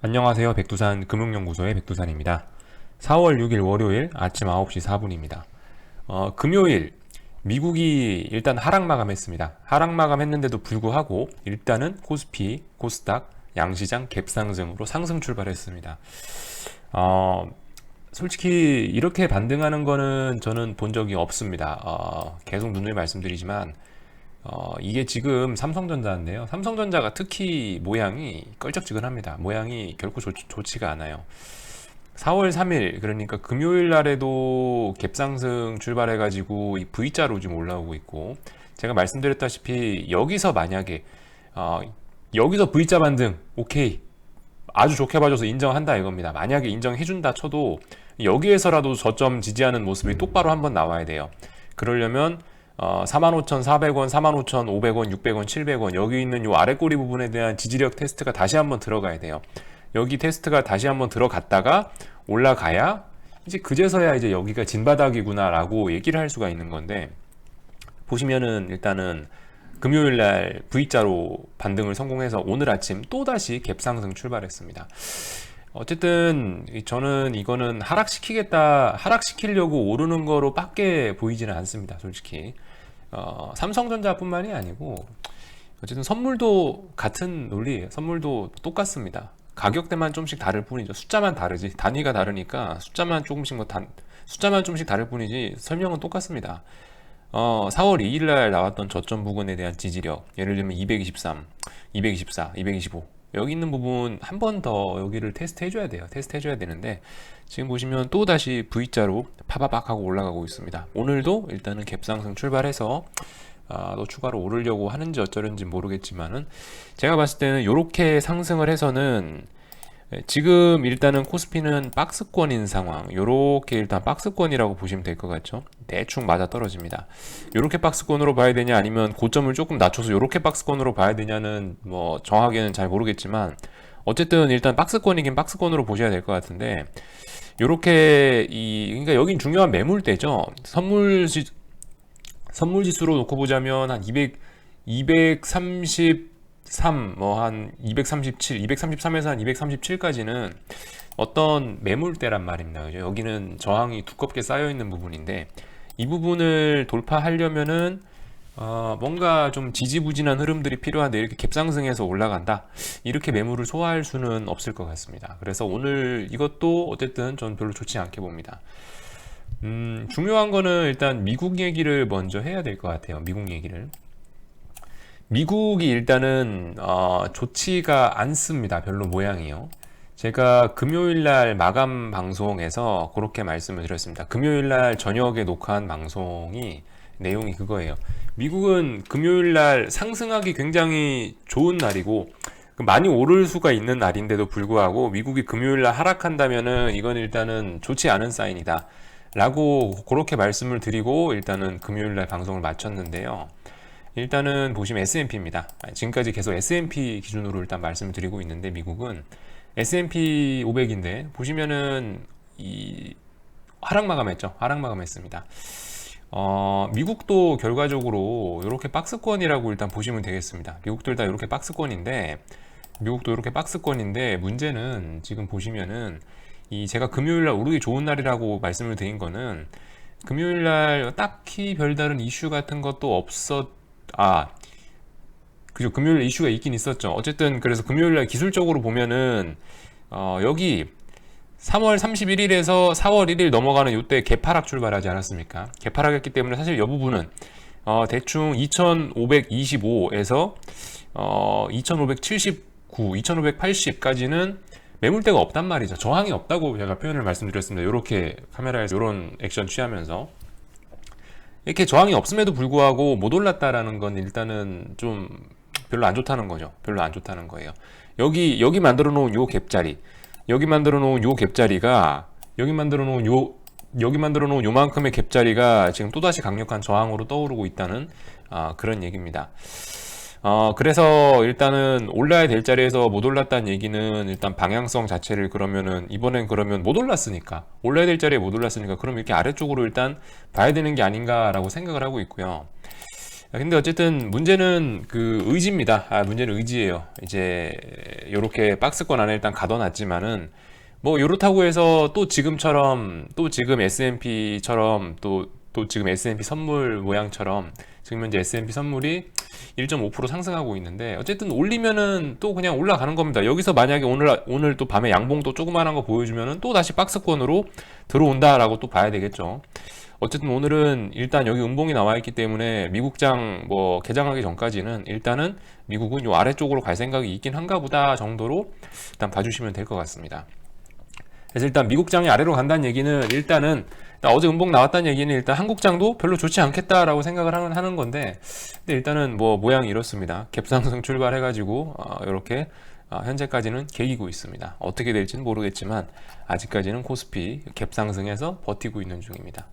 안녕하세요. 백두산 금융연구소의 백두산입니다. 4월 6일 월요일 아침 9시 4분입니다. 금요일 미국이 일단 하락 마감했습니다. 하락 마감했는데도 불구하고 일단은 코스피, 코스닥, 양시장 갭상승으로 상승 출발했습니다. 어, 솔직히 이렇게 반등하는 거는 저는 본 적이 없습니다. 계속 누누이 말씀드리지만 이게 지금 삼성전자인데요. 삼성전자가 특히 모양이 껄쩍지근합니다. 모양이 결코 좋지가 않아요. 4월 3일, 그러니까 금요일 날에도 갭상승 출발해가지고 이 V자로 지금 올라오고 있고, 제가 말씀드렸다시피 여기서 만약에 어, 여기서 V자 반등 오케이, 아주 좋게 봐줘서 인정한다 이겁니다. 만약에 인정해준다 쳐도 여기에서라도 저점 지지하는 모습이 똑바로 한번 나와야 돼요. 그러려면 45,400원, 45,500원, 600원, 700원 여기 있는 요 아래 꼬리 부분에 대한 지지력 테스트가 다시 한번 들어가야 돼요. 여기 테스트가 다시 한번 들어갔다가 올라가야 이제 그제서야 이제 여기가 진바닥이구나라고 얘기를 할 수가 있는 건데, 보시면은 일단은 금요일 날 V자로 반등을 성공해서 오늘 아침 또다시 갭상승 출발했습니다. 어쨌든 저는 이거는 하락시키려고 오르는 거로 밖에 보이지는 않습니다. 솔직히 삼성전자뿐만이 아니고 어쨌든 선물도 같은 논리예요. 선물도 똑같습니다. 가격대만 좀씩 다를 뿐이죠. 숫자만 다르지, 단위가 다르니까 숫자만 좀씩 다를 뿐이지 설명은 똑같습니다. 4월 2일 날 나왔던 저점 부근에 대한 지지력, 예를 들면 223, 224, 225 여기 있는 부분 한 번 더 여기를 테스트 해줘야 돼요. 테스트 해줘야 되는데 지금 보시면 또 다시 V자로 파바박 하고 올라가고 있습니다. 오늘도 일단은 갭상승 출발해서 또 추가로 오르려고 하는지 어쩌는지 모르겠지만은, 제가 봤을 때는 이렇게 상승을 해서는 지금 일단은 코스피는 박스권인 상황, 요렇게 일단 박스권이라고 보시면 될 것 같죠. 대충 맞아 떨어집니다. 요렇게 박스권으로 봐야 되냐 아니면 고점을 조금 낮춰서 요렇게 박스권으로 봐야 되냐는 뭐 정확하게는 잘 모르겠지만, 어쨌든 일단 박스권이긴 박스권으로 보셔야 될 것 같은데, 요렇게 그러니까 여긴 중요한 매물대죠. 선물 지수로 놓고 보자면 한 233, 뭐 한 237, 233에서 한 237까지는 어떤 매물대란 말입니다. 그죠? 여기는 저항이 두껍게 쌓여 있는 부분인데, 이 부분을 돌파하려면은 뭔가 좀 지지부진한 흐름들이 필요한데, 이렇게 갭상승해서 올라간다, 이렇게 매물을 소화할 수는 없을 것 같습니다. 그래서 오늘 이것도 어쨌든 전 별로 좋지 않게 봅니다. 중요한 거는 일단 미국 얘기를 먼저 해야 될 것 같아요. 미국 얘기를. 미국이 일단은 좋지가 않습니다. 별로 모양이요. 제가 금요일 날 마감 방송에서 그렇게 말씀을 드렸습니다. 금요일 날 저녁에 녹화한 방송이 내용이 그거예요. 미국은 금요일 날 상승하기 굉장히 좋은 날이고 많이 오를 수가 있는 날인데도 불구하고 미국이 금요일 날 하락한다면은 이건 일단은 좋지 않은 사인이다 라고 그렇게 말씀을 드리고 일단은 금요일 날 방송을 마쳤는데요. 일단은 보시면 S&P입니다. 지금까지 계속 S&P 기준으로 일단 말씀을 드리고 있는데, 미국은 S&P 500인데 보시면은 이 하락 마감했죠. 하락 마감했습니다. 미국도 결과적으로 이렇게 박스권이라고 일단 보시면 되겠습니다. 미국도 일단 이렇게 박스권인데 문제는 지금 보시면은 제가 금요일 날 오르기 좋은 날이라고 말씀을 드린 거는, 금요일 날 딱히 별다른 이슈 같은 것도 그죠. 금요일 이슈가 있긴 있었죠. 어쨌든 그래서 금요일 날 기술적으로 보면은 여기 3월 31일에서 4월 1일 넘어가는 이때 개파락 출발하지 않았습니까? 개파락했기 때문에 사실 이 부분은 대충 2525에서 2579, 2580까지는 매물대가 없단 말이죠. 저항이 없다고 제가 표현을 말씀드렸습니다. 이렇게 카메라에서 이런 액션 취하면서 이렇게 저항이 없음에도 불구하고 못 올랐다라는 건 일단은 좀 별로 안 좋다는 거죠. 별로 안 좋다는 거예요. 여기 만들어 놓은 요 갭자리, 여기 만들어 놓은 요 갭자리가, 여기 만들어 놓은 요만큼의 갭자리가 지금 또다시 강력한 저항으로 떠오르고 있다는 그런 얘기입니다. 그래서 일단은 올라야 될 자리에서 못 올랐다는 얘기는 일단 방향성 자체를, 그러면은 이번엔 그러면 못 올랐으니까, 올라야 될 자리에 못 올랐으니까 그럼 이렇게 아래쪽으로 일단 봐야 되는 게 아닌가라고 생각을 하고 있고요. 근데 어쨌든 문제는 그 의지입니다. 문제는 의지예요. 이제 요렇게 박스권 안에 일단 가둬놨지만은 뭐 요렇다고 해서 또 지금처럼 또 지금 S&P처럼 또 지금 S&P 선물 모양처럼 지금 현재 S&P 선물이 1.5% 상승하고 있는데 어쨌든 올리면은 또 그냥 올라가는 겁니다. 여기서 만약에 오늘 또 밤에 양봉 또 조그만한 거 보여주면은 또 다시 박스권으로 들어온다라고 또 봐야 되겠죠. 어쨌든 오늘은 일단 여기 음봉이 나와 있기 때문에 미국장 뭐 개장하기 전까지는 일단은 미국은 요 아래쪽으로 갈 생각이 있긴 한가 보다 정도로 일단 봐주시면 될 것 같습니다. 그래서 일단 미국장이 아래로 간다는 얘기는 일단 어제 음봉 나왔다는 얘기는 일단 한국장도 별로 좋지 않겠다라고 생각을 하는 건데, 근데 일단은 뭐 모양이 이렇습니다. 갭상승 출발해가지고 이렇게 현재까지는 개기고 있습니다. 어떻게 될지는 모르겠지만 아직까지는 코스피 갭상승해서 버티고 있는 중입니다.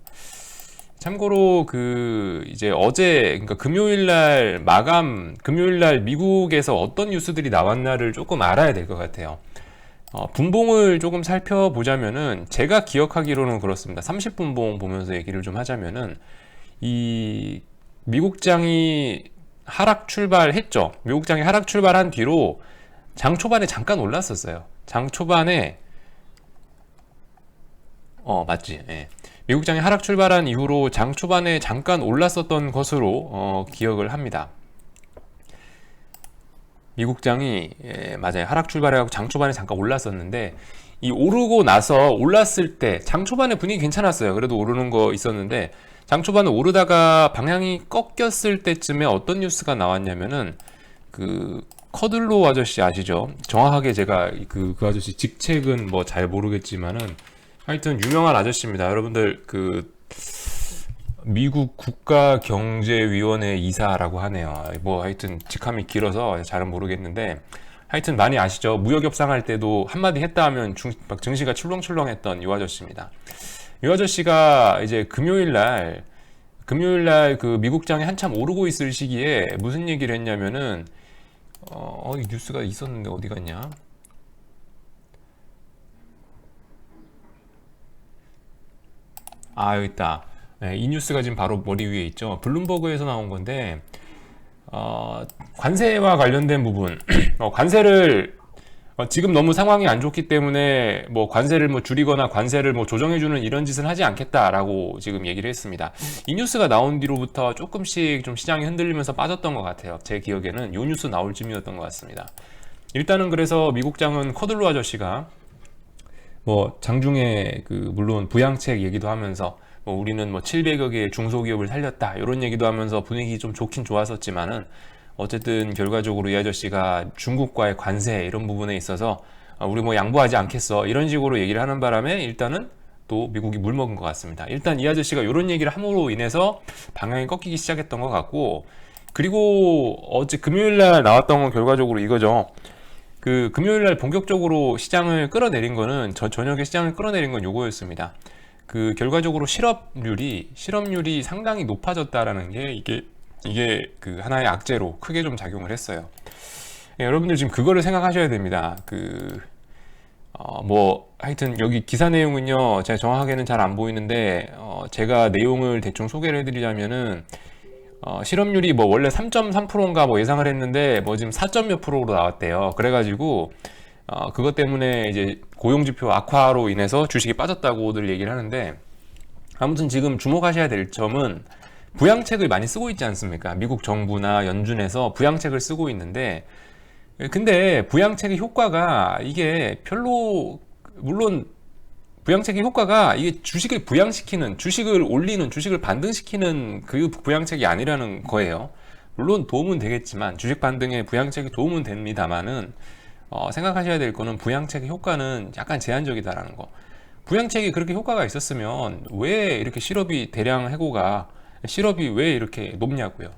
참고로 그 이제 어제 그러니까 금요일날 미국에서 어떤 뉴스들이 나왔나를 조금 알아야 될 것 같아요. 분봉을 조금 살펴보자면은 제가 기억하기로는 그렇습니다. 30분봉 보면서 얘기를 좀 하자면은 이 미국장이 하락 출발했죠. 미국장이 하락 출발한 뒤로 장 초반에 잠깐 올랐었어요. 장 초반에 맞지? 예. 미국장이 하락 출발한 이후로 장 초반에 잠깐 올랐었던 것으로 기억을 합니다. 미국장이 맞아요. 하락 출발해가지고 장 초반에 잠깐 올랐었는데 이 오르고 나서 올랐을 때 장 초반에 분위기 괜찮았어요. 그래도 오르는 거 있었는데 장 초반에 오르다가 방향이 꺾였을 때쯤에 어떤 뉴스가 나왔냐면은 그 커들로 아저씨 아시죠? 정확하게 제가 그 아저씨 직책은 뭐 잘 모르겠지만은 하여튼 유명한 아저씨입니다. 여러분들 그 미국 국가경제위원회 이사라고 하네요. 뭐 하여튼 직함이 길어서 잘은 모르겠는데 하여튼 많이 아시죠? 무역 협상할 때도 한마디 했다 하면 증시가 출렁출렁했던 이 아저씨입니다. 이 아저씨가 이제 금요일날 그 미국장이 한참 오르고 있을 시기에 무슨 얘기를 했냐면은 이 뉴스가 있었는데 어디 갔냐? 여기 있다. 네, 이 뉴스가 지금 바로 머리 위에 있죠. 블룸버그에서 나온 건데 관세와 관련된 부분 관세를 지금 너무 상황이 안 좋기 때문에 뭐 관세를 뭐 줄이거나 관세를 뭐 조정해주는 이런 짓은 하지 않겠다라고 지금 얘기를 했습니다. 이 뉴스가 나온 뒤로부터 조금씩 좀 시장이 흔들리면서 빠졌던 것 같아요. 제 기억에는 이 뉴스 나올 쯤이었던 것 같습니다. 일단은 그래서 미국장은 커들로 아저씨가 뭐 장중에 그 물론 부양책 얘기도 하면서 뭐 우리는 뭐 700여 개의 중소기업을 살렸다 이런 얘기도 하면서 분위기 좀 좋긴 좋았었지만은 어쨌든 결과적으로 이 아저씨가 중국과의 관세 이런 부분에 있어서 우리 뭐 양보하지 않겠어 이런 식으로 얘기를 하는 바람에 일단은 또 미국이 물먹은 것 같습니다. 일단 이 아저씨가 이런 얘기를 함으로 인해서 방향이 꺾이기 시작했던 것 같고, 그리고 어제 금요일날 나왔던 건 결과적으로 이거죠. 그 금요일날 본격적으로 시장을 끌어내린 거는 저녁에 시장을 끌어내린 건 요거였습니다. 그 결과적으로 실업률이 상당히 높아졌다라는 게 이게 그 하나의 악재로 크게 좀 작용을 했어요. 여러분들 지금 그거를 생각하셔야 됩니다. 뭐 하여튼 여기 기사 내용은요 제가 정확하게는 잘 안 보이는데 제가 내용을 대충 소개를 해드리자면은 실업률이 뭐 원래 3.3%인가 뭐 예상을 했는데 뭐 지금 4점 몇 프로로 나왔대요. 그래가지고 그것 때문에 이제 고용지표 악화로 인해서 주식이 빠졌다고들 얘기를 하는데, 아무튼 지금 주목하셔야 될 점은 부양책을 많이 쓰고 있지 않습니까? 미국 정부나 연준에서 부양책을 쓰고 있는데, 근데 부양책의 효과가 이게 별로, 물론 부양책의 효과가 이게 주식을 부양시키는, 주식을 올리는, 주식을 반등시키는 그 부양책이 아니라는 거예요. 물론 도움은 되겠지만, 주식 반등에 부양책이 도움은 됩니다만은 생각하셔야 될 거는 부양책의 효과는 약간 제한적이다라는 거. 부양책이 그렇게 효과가 있었으면 왜 이렇게 실업이 대량 해고가 실업이 왜 이렇게 높냐고요.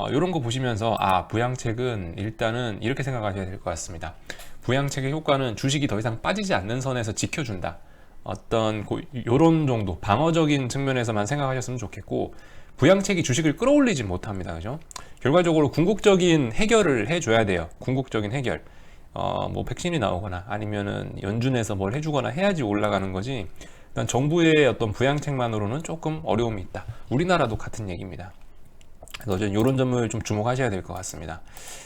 이런 거 보시면서 부양책은 일단은 이렇게 생각하셔야 될 것 같습니다. 부양책의 효과는 주식이 더 이상 빠지지 않는 선에서 지켜준다. 어떤 요런 정도 방어적인 측면에서만 생각하셨으면 좋겠고, 부양책이 주식을 끌어올리지 못합니다. 그죠? 결과적으로 궁극적인 해결을 해줘야 돼요. 궁극적인 해결. 뭐 백신이 나오거나 아니면은 연준에서 뭘 해주거나 해야지 올라가는 거지. 일단 정부의 어떤 부양책만으로는 조금 어려움이 있다. 우리나라도 같은 얘기입니다. 그래서 저는 이런 점을 좀 주목하셔야 될 것 같습니다.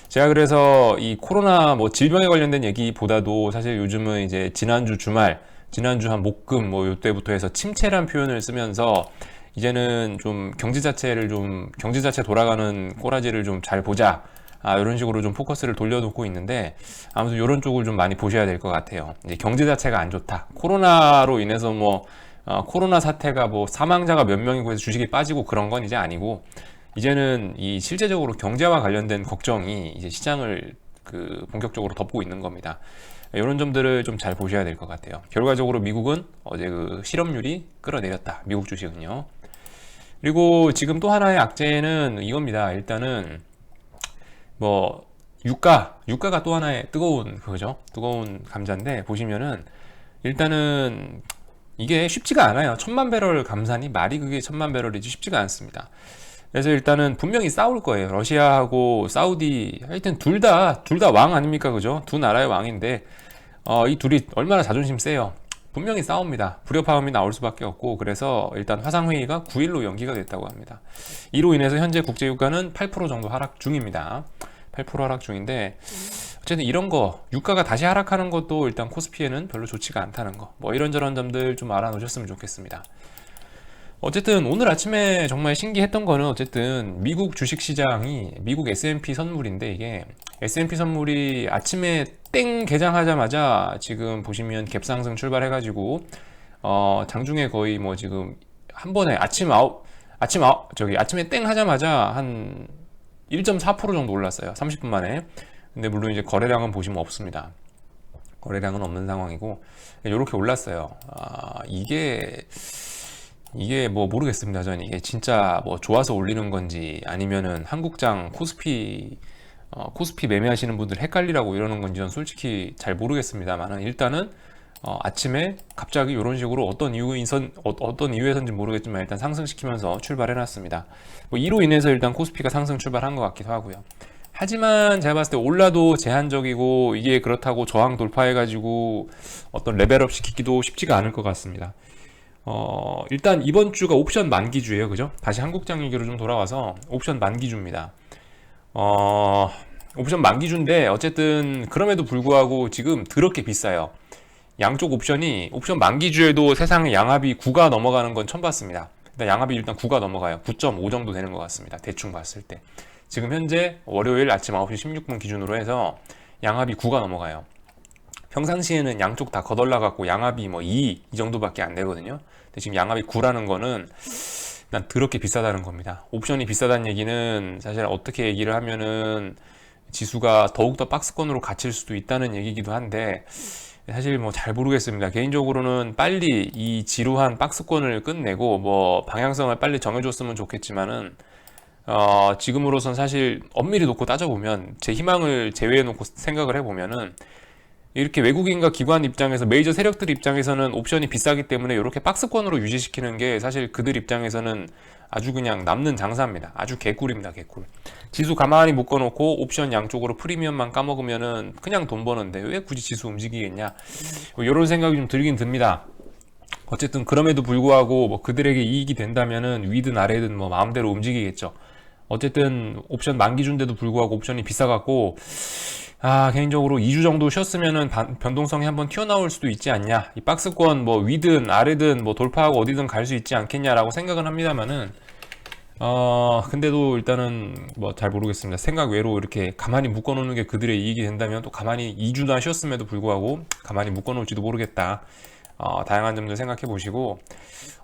제가 그래서 이 코로나 뭐 질병에 관련된 얘기보다도 사실 요즘은 이제 지난주 주말, 지난주 한 목금 뭐 요때부터 해서 침체란 표현을 쓰면서 이제는 좀 경제 자체 돌아가는 꼬라지를 좀 잘 보자. 이런 식으로 좀 포커스를 돌려놓고 있는데, 아무튼 이런 쪽을 좀 많이 보셔야 될 것 같아요. 이제 경제 자체가 안 좋다. 코로나로 인해서 코로나 사태가 뭐 사망자가 몇 명이고 해서 주식이 빠지고 그런 건 이제 아니고, 이제는 이 실제적으로 경제와 관련된 걱정이 이제 시장을 본격적으로 덮고 있는 겁니다. 이런 점들을 좀 잘 보셔야 될 것 같아요. 결과적으로 미국은 어제 실업률이 끌어내렸다. 미국 주식은요. 그리고 지금 또 하나의 악재는 이겁니다. 일단은 뭐 유가가 또 하나의 뜨거운 감자인데, 보시면은 일단은 이게 쉽지가 않아요. 1000만 배럴 감산이 말이 그게 1000만 배럴이지 쉽지가 않습니다. 그래서 일단은 분명히 싸울 거예요. 러시아하고 사우디, 하여튼 둘 다 왕 아닙니까? 그죠? 두 나라의 왕인데, 이 둘이 얼마나 자존심 세요. 분명히 싸웁니다. 불협화음이 나올 수밖에 없고, 그래서 일단 화상회의가 9일로 연기가 됐다고 합니다. 이로 인해서 현재 국제유가는 8% 정도 하락 중입니다. 8% 하락 중인데, 어쨌든 이런 거, 유가가 다시 하락하는 것도 일단 코스피에는 별로 좋지가 않다는 거, 뭐 이런저런 점들 좀 알아놓으셨으면 좋겠습니다. 어쨌든 오늘 아침에 정말 신기했던 거는, 어쨌든 미국 주식시장이 미국 S&P 선물인데, 이게 S&P 선물이 아침에 땡 개장하자마자 지금 보시면 갭상승 출발해가지고 장중에 거의 뭐 지금 한 번에 아침에 땡 하자마자 한 1.4% 정도 올랐어요. 30분 만에. 근데 물론 이제 거래량은 보시면 없습니다. 거래량은 없는 상황이고 이렇게 올랐어요. 이게 뭐 모르겠습니다. 저는 이게 진짜 뭐 좋아서 올리는 건지, 아니면은 한국장 코스피 매매하시는 분들 헷갈리라고 이러는 건지 는 솔직히 잘 모르겠습니다만, 일단은 아침에 갑자기 이런 식으로 어떤 이유에선지 모르겠지만 일단 상승시키면서 출발해놨습니다. 뭐 이로 인해서 일단 코스피가 상승 출발한 것 같기도 하고요. 하지만 제가 봤을 때 올라도 제한적이고, 이게 그렇다고 저항 돌파해가지고 어떤 레벨업 시키기도 쉽지가 않을 것 같습니다. 일단 이번 주가 옵션 만기주예요. 그죠? 다시 한국장 얘기로 좀 돌아와서 옵션 만기주입니다. 옵션 만기주인데, 어쨌든 그럼에도 불구하고 지금 더럽게 비싸요. 양쪽 옵션 만기주에도 세상에 양합이 9가 넘어가는 건 처음 봤습니다. 양합이 일단 9가 넘어가요. 9.5 정도 되는 것 같습니다. 대충 봤을 때. 지금 현재 월요일 아침 9시 16분 기준으로 해서 양합이 9가 넘어가요. 평상시에는 양쪽 다 거덜나갖고 양합이 뭐 2 이 정도밖에 안 되거든요. 근데 지금 양합이 9라는 거는 난 더럽게 비싸다는 겁니다. 옵션이 비싸다는 얘기는 사실 어떻게 얘기를 하면은 지수가 더욱더 박스권으로 갇힐 수도 있다는 얘기기도 한데, 사실 뭐 잘 모르겠습니다. 개인적으로는 빨리 이 지루한 박스권을 끝내고 뭐 방향성을 빨리 정해줬으면 좋겠지만은, 지금으로선 사실 엄밀히 놓고 따져보면, 제 희망을 제외해 놓고 생각을 해보면은, 이렇게 외국인과 기관 입장에서, 메이저 세력들 입장에서는 옵션이 비싸기 때문에 이렇게 박스권으로 유지시키는 게 사실 그들 입장에서는 아주 그냥 남는 장사입니다. 아주 개꿀입니다, 개꿀. 지수 가만히 묶어놓고 옵션 양쪽으로 프리미엄만 까먹으면은 그냥 돈 버는데 왜 굳이 지수 움직이겠냐, 이런 생각이 좀 들긴 듭니다. 어쨌든 그럼에도 불구하고 뭐 그들에게 이익이 된다면은 위든 아래든 뭐 마음대로 움직이겠죠. 어쨌든 옵션 만기준데도 불구하고 옵션이 비싸갖고, 개인적으로 2주 정도 쉬었으면은 변동성이 한번 튀어나올 수도 있지 않냐, 이 박스권 뭐 위든 아래든 뭐 돌파하고 어디든 갈 수 있지 않겠냐라고 생각은 합니다만은, 근데도 일단은 뭐 잘 모르겠습니다. 생각 외로 이렇게 가만히 묶어놓는 게 그들의 이익이 된다면, 또 가만히 2주나 쉬었음에도 불구하고 가만히 묶어놓을지도 모르겠다. 다양한 점들 생각해 보시고,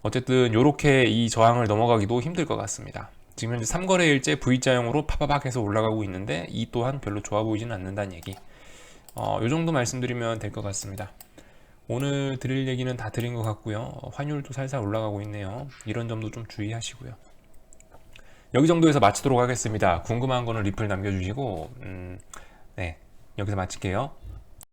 어쨌든 요렇게 이 저항을 넘어가기도 힘들 것 같습니다. 지금 현재 3거래일째 V자형으로 파바박 해서 올라가고 있는데, 이 또한 별로 좋아 보이지는 않는다는 얘기. 요 정도 말씀드리면 될 것 같습니다. 오늘 드릴 얘기는 다 드린 것 같고요. 환율도 살살 올라가고 있네요. 이런 점도 좀 주의하시고요. 여기 정도에서 마치도록 하겠습니다. 궁금한 거는 리플 남겨주시고, 네, 여기서 마칠게요.